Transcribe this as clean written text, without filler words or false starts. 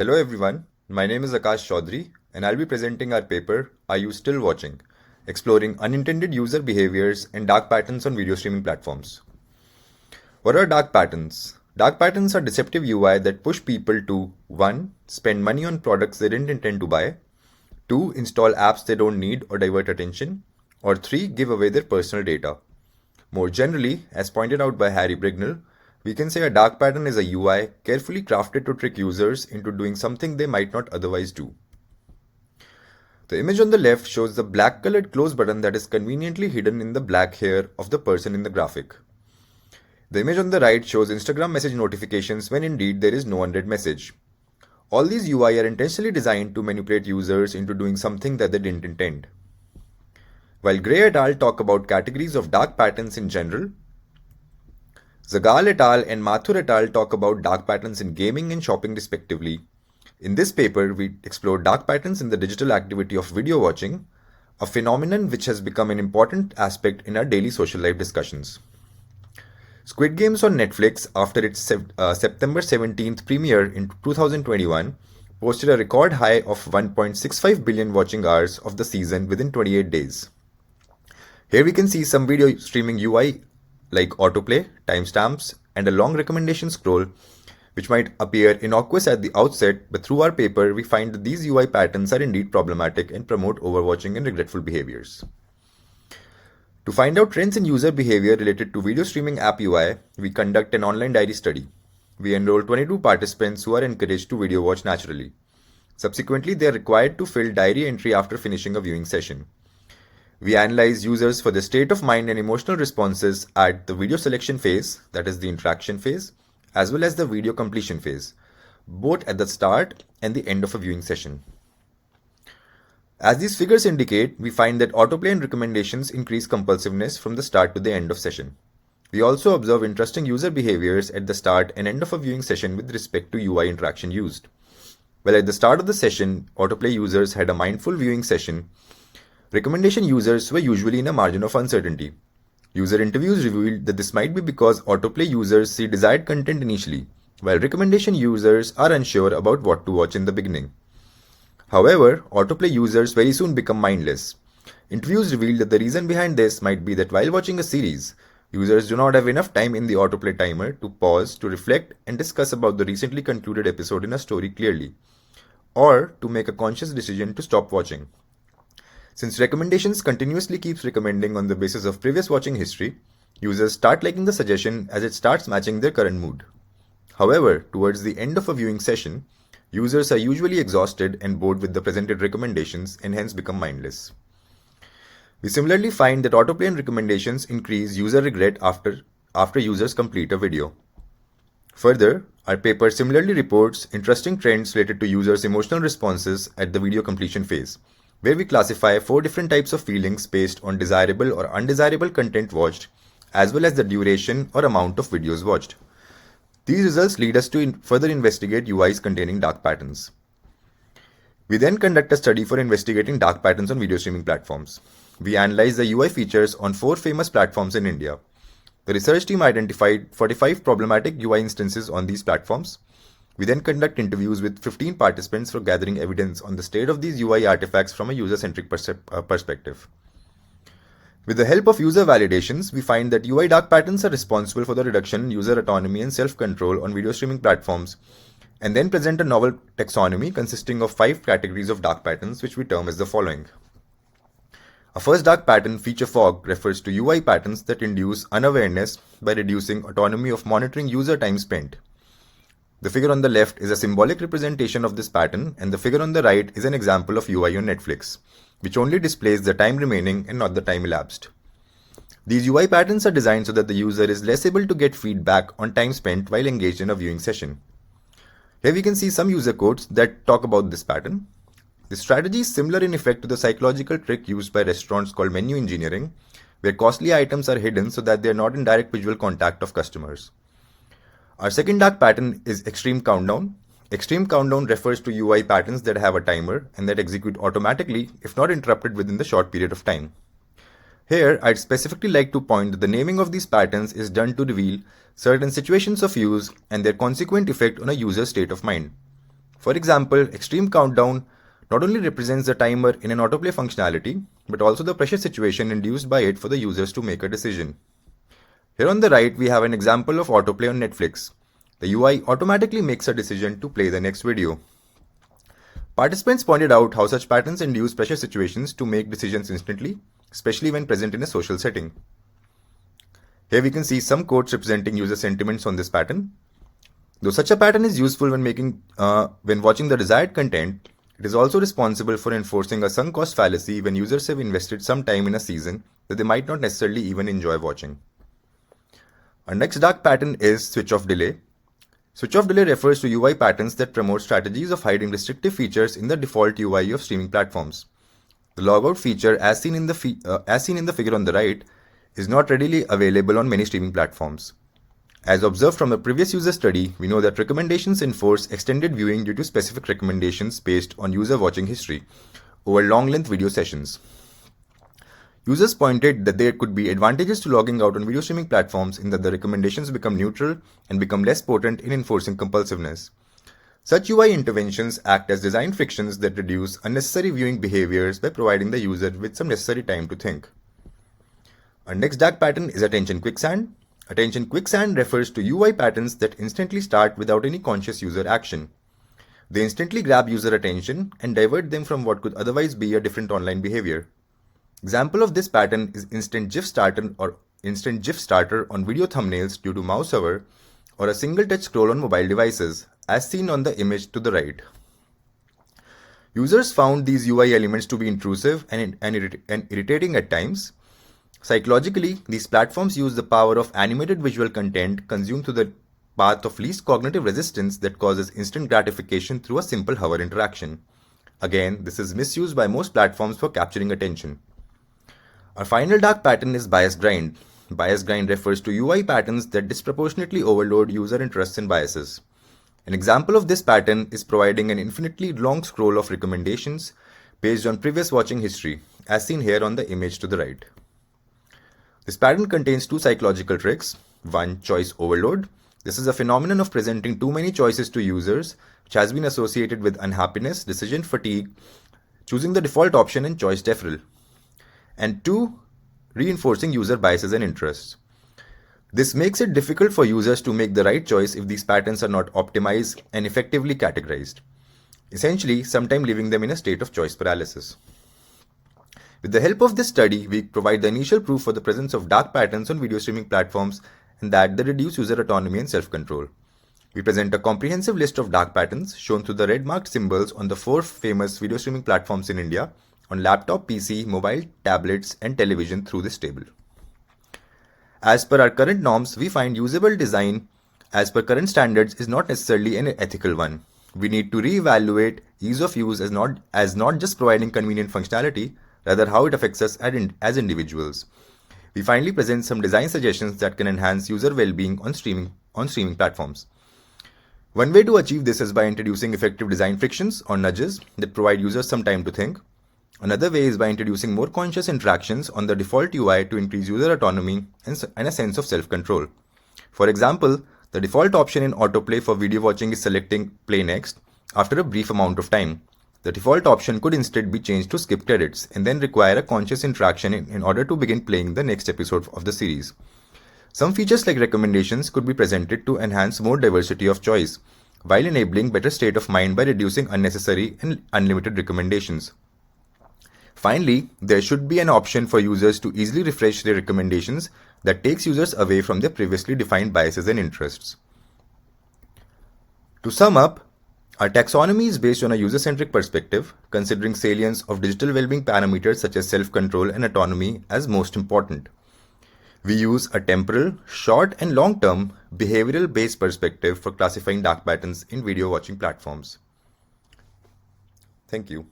Hello everyone, my name is Akash Chaudhary and I'll be presenting our paper, Are You Still Watching? Exploring unintended user behaviors and dark patterns on video streaming platforms. What are dark patterns? Dark patterns are deceptive UI that push people to 1. Spend money on products they didn't intend to buy, 2. Install apps they don't need or divert attention, or 3. Give away their personal data. More generally, as pointed out by Harry Brignall, we can say a dark pattern is a UI carefully crafted to trick users into doing something they might not otherwise do. The image on the left shows the black colored close button that is conveniently hidden in the black hair of the person in the graphic. The image on the right shows Instagram message notifications when indeed there is no unread message. All these UI are intentionally designed to manipulate users into doing something that they didn't intend. While Gray et al. Talk about categories of dark patterns in general, Zagal et al. And Mathur et al. Talk about dark patterns in gaming and shopping respectively. In this paper, we explore dark patterns in the digital activity of video watching, a phenomenon which has become an important aspect in our daily social life discussions. Squid Games on Netflix, after its September 17th premiere in 2021, posted a record high of 1.65 billion watching hours of the season within 28 days. Here we can see some video streaming UI like autoplay, timestamps, and a long recommendation scroll, which might appear innocuous at the outset, but through our paper, we find that these UI patterns are indeed problematic and promote overwatching and regretful behaviors. To find out trends in user behavior related to video streaming app UI, we conduct an online diary study. We enroll 22 participants who are encouraged to video watch naturally. Subsequently, they are required to fill diary entry after finishing a viewing session. We analyze users for the state of mind and emotional responses at the video selection phase, that is the interaction phase, as well as the video completion phase, both at the start and the end of a viewing session. As these figures indicate, we find that autoplay and recommendations increase compulsiveness from the start to the end of session. We also observe interesting user behaviors at the start and end of a viewing session with respect to UI interaction used. While at the start of the session, autoplay users had a mindful viewing session, recommendation users were usually in a margin of uncertainty. User interviews revealed that this might be because autoplay users see desired content initially, while recommendation users are unsure about what to watch in the beginning. However, autoplay users very soon become mindless. Interviews revealed that the reason behind this might be that while watching a series, users do not have enough time in the autoplay timer to pause, to reflect, and discuss about the recently concluded episode in a story clearly, or to make a conscious decision to stop watching. Since recommendations continuously keeps recommending on the basis of previous watching history, users start liking the suggestion as it starts matching their current mood. However, towards the end of a viewing session, users are usually exhausted and bored with the presented recommendations and hence become mindless. We similarly find that autoplay and recommendations increase user regret after users complete a video. Further, our paper similarly reports interesting trends related to users' emotional responses at the video completion phase, where we classify 4 different types of feelings based on desirable or undesirable content watched, as well as the duration or amount of videos watched. These results lead us to further investigate UIs containing dark patterns. We then conduct a study for investigating dark patterns on video streaming platforms. We analyze the UI features on 4 famous platforms in India. The research team identified 45 problematic UI instances on these platforms. We then conduct interviews with 15 participants for gathering evidence on the state of these UI artifacts from a user-centric perspective. With the help of user validations, we find that UI dark patterns are responsible for the reduction in user autonomy and self-control on video streaming platforms, and then present a novel taxonomy consisting of 5 categories of dark patterns, which we term as the following. A first dark pattern, feature fog, refers to UI patterns that induce unawareness by reducing autonomy of monitoring user time spent. The figure on the left is a symbolic representation of this pattern, and the figure on the right is an example of UI on Netflix, which only displays the time remaining and not the time elapsed. These UI patterns are designed so that the user is less able to get feedback on time spent while engaged in a viewing session. Here we can see some user quotes that talk about this pattern. The strategy is similar in effect to the psychological trick used by restaurants called menu engineering, where costly items are hidden so that they are not in direct visual contact of customers. Our second dark pattern is extreme countdown. Extreme countdown refers to UI patterns that have a timer and that execute automatically if not interrupted within the short period of time. Here, I'd specifically like to point that the naming of these patterns is done to reveal certain situations of use and their consequent effect on a user's state of mind. For example, extreme countdown not only represents the timer in an autoplay functionality, but also the pressure situation induced by it for the users to make a decision. Here on the right, we have an example of autoplay on Netflix. The UI automatically makes a decision to play the next video. Participants pointed out how such patterns induce pressure situations to make decisions instantly, especially when present in a social setting. Here we can see some quotes representing user sentiments on this pattern. Though such a pattern is useful when watching the desired content, it is also responsible for enforcing a sunk cost fallacy when users have invested some time in a season that they might not necessarily even enjoy watching. Our next dark pattern is switch-off delay. Switch-off delay refers to UI patterns that promote strategies of hiding restrictive features in the default UI of streaming platforms. The logout feature, as seen in the figure on the right, is not readily available on many streaming platforms. As observed from a previous user study, we know that recommendations enforce extended viewing due to specific recommendations based on user watching history over long-length video sessions. Users pointed that there could be advantages to logging out on video streaming platforms in that the recommendations become neutral and become less potent in enforcing compulsiveness. Such UI interventions act as design frictions that reduce unnecessary viewing behaviors by providing the user with some necessary time to think. Our next dark pattern is attention quicksand. Attention quicksand refers to UI patterns that instantly start without any conscious user action. They instantly grab user attention and divert them from what could otherwise be a different online behavior. Example of this pattern is instant GIF starter on video thumbnails due to mouse hover, or a single touch scroll on mobile devices, as seen on the image to the right. Users found these UI elements to be intrusive and irritating at times. Psychologically, these platforms use the power of animated visual content consumed through the path of least cognitive resistance that causes instant gratification through a simple hover interaction. Again, this is misused by most platforms for capturing attention. Our final dark pattern is bias grind. Bias grind refers to UI patterns that disproportionately overload user interests and biases. An example of this pattern is providing an infinitely long scroll of recommendations based on previous watching history, as seen here on the image to the right. This pattern contains two psychological tricks. One, choice overload. This is a phenomenon of presenting too many choices to users, which has been associated with unhappiness, decision fatigue, choosing the default option, and choice deferral. And two, reinforcing user biases and interests. This makes it difficult for users to make the right choice if these patterns are not optimized and effectively categorized, essentially sometimes leaving them in a state of choice paralysis. With the help of this study, we provide the initial proof for the presence of dark patterns on video streaming platforms and that they reduce user autonomy and self-control. We present a comprehensive list of dark patterns shown through the red marked symbols on the 4 famous video streaming platforms in India on laptop, PC, mobile, tablets, and television through this table. As per our current norms, we find usable design as per current standards is not necessarily an ethical one. We need to reevaluate ease of use as not just providing convenient functionality, rather how it affects us as individuals. We finally present some design suggestions that can enhance user well-being on streaming platforms. One way to achieve this is by introducing effective design frictions or nudges that provide users some time to think. Another way is by introducing more conscious interactions on the default UI to increase user autonomy and a sense of self-control. For example, the default option in autoplay for video watching is selecting play next after a brief amount of time. The default option could instead be changed to skip credits and then require a conscious interaction in order to begin playing the next episode of the series. Some features like recommendations could be presented to enhance more diversity of choice, while enabling better state of mind by reducing unnecessary and unlimited recommendations. Finally, there should be an option for users to easily refresh their recommendations that takes users away from their previously defined biases and interests. To sum up, our taxonomy is based on a user-centric perspective, considering salience of digital well-being parameters such as self-control and autonomy as most important. We use a temporal, short and long-term, behavioral-based perspective for classifying dark patterns in video watching platforms. Thank you.